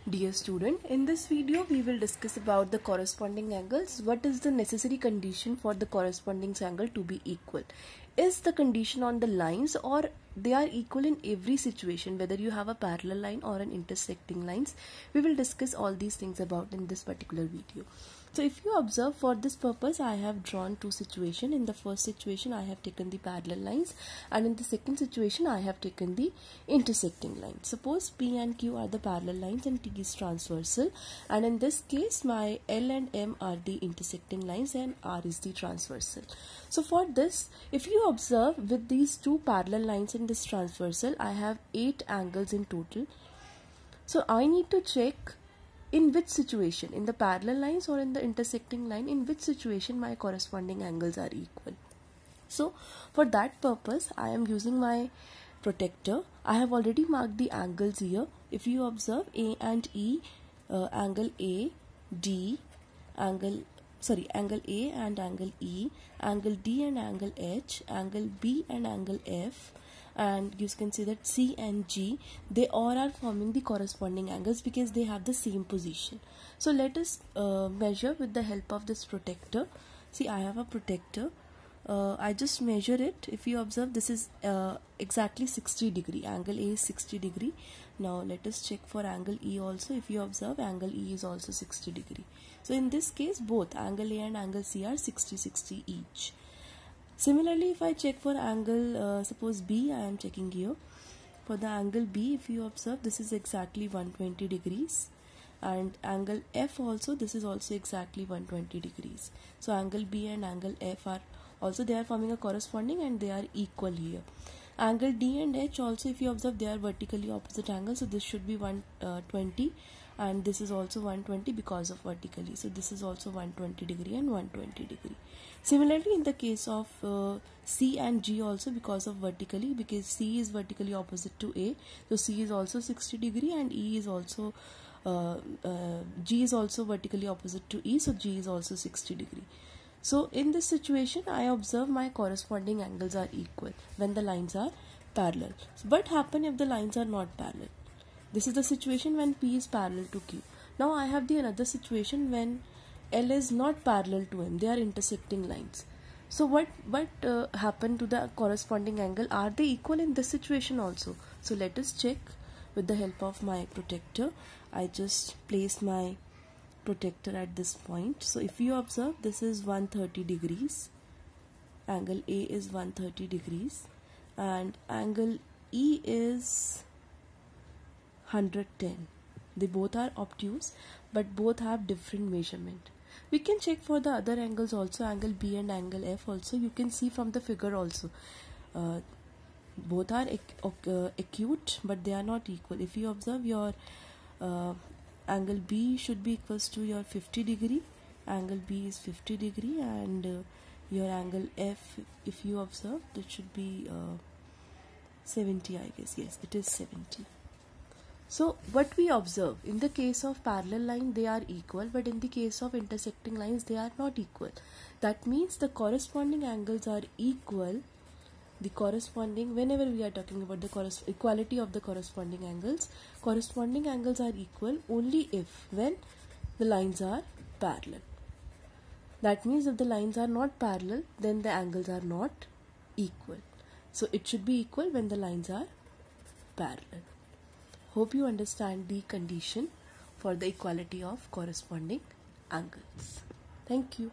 Dear student, in this video we will discuss about the corresponding angles. What is the necessary condition for the corresponding angle to be equal? Is the condition on the lines or they are equal in every situation, whether you have a parallel line or an intersecting lines? We will discuss all these things about in this particular video. So if you observe, for this purpose I have drawn two situations. In the first situation I have taken the parallel lines, and in the second situation I have taken the intersecting lines. Suppose P and Q are the parallel lines and T is transversal, and in this case my L and M are the intersecting lines and R is the transversal. So for this, if you observe, with these two parallel lines and this transversal, I have 8 angles in total. So I need to check in which situation, in the parallel lines or in the intersecting line, in which situation my corresponding angles are equal. So for that purpose I am using my protector. I have already marked the angles here. If you observe, A and E, angle A, D, angle A and angle E, angle D and angle H, angle B and angle F, and you can see that C and G, they all are forming the corresponding angles because they have the same position. So let us measure with the help of this protector. See, I have a protector. I just measure it. If you observe, this is exactly 60 degree. Angle A is 60 degree. Now let us check for angle E also. If you observe, angle E is also 60 degree. So in this case, both angle A and angle C are 60-60 each. Similarly, if I check for angle, suppose B, I am checking here. For the angle B, if you observe, this is exactly 120 degrees. And angle F also, this is also exactly 120 degrees. So angle B and angle F are also, they are forming a corresponding and they are equal here. Angle D and H also, if you observe, they are vertically opposite angles. So this should be 120 and this is also 120 because of vertically. So this is also 120 degree and 120 degree. Similarly, in the case of C and G also, because of vertically, because C is vertically opposite to A, so C is also 60 degree and E is also G is also vertically opposite to E, so G is also 60 degree. So in this situation, I observe my corresponding angles are equal when the lines are parallel. So what happens if the lines are not parallel? This is the situation when P is parallel to Q. Now I have the another situation when L is not parallel to M. They are intersecting lines. So what happened to the corresponding angle? Are they equal in this situation also? So let us check with the help of my protector. I just place my protector at this point. So if you observe, this is 130 degrees. Angle A is 130 degrees and angle E is 110. They both are obtuse but both have different measurement. We can check for the other angles also, angle B and angle F also. You can see from the figure also. Both are acute but they are not equal. If you observe, your angle B should be equals to your 50 degree. Angle B is 50 degree and your angle F, if you observe, that should be 70, I guess. Yes, it is 70. So what we observe, in the case of parallel line they are equal, but in the case of intersecting lines they are not equal. That means the corresponding angles are equal. The corresponding, whenever we are talking about the equality of the corresponding angles are equal only if when the lines are parallel. That means if the lines are not parallel, then the angles are not equal. So it should be equal when the lines are parallel. Hope you understand the condition for the equality of corresponding angles. Thank you.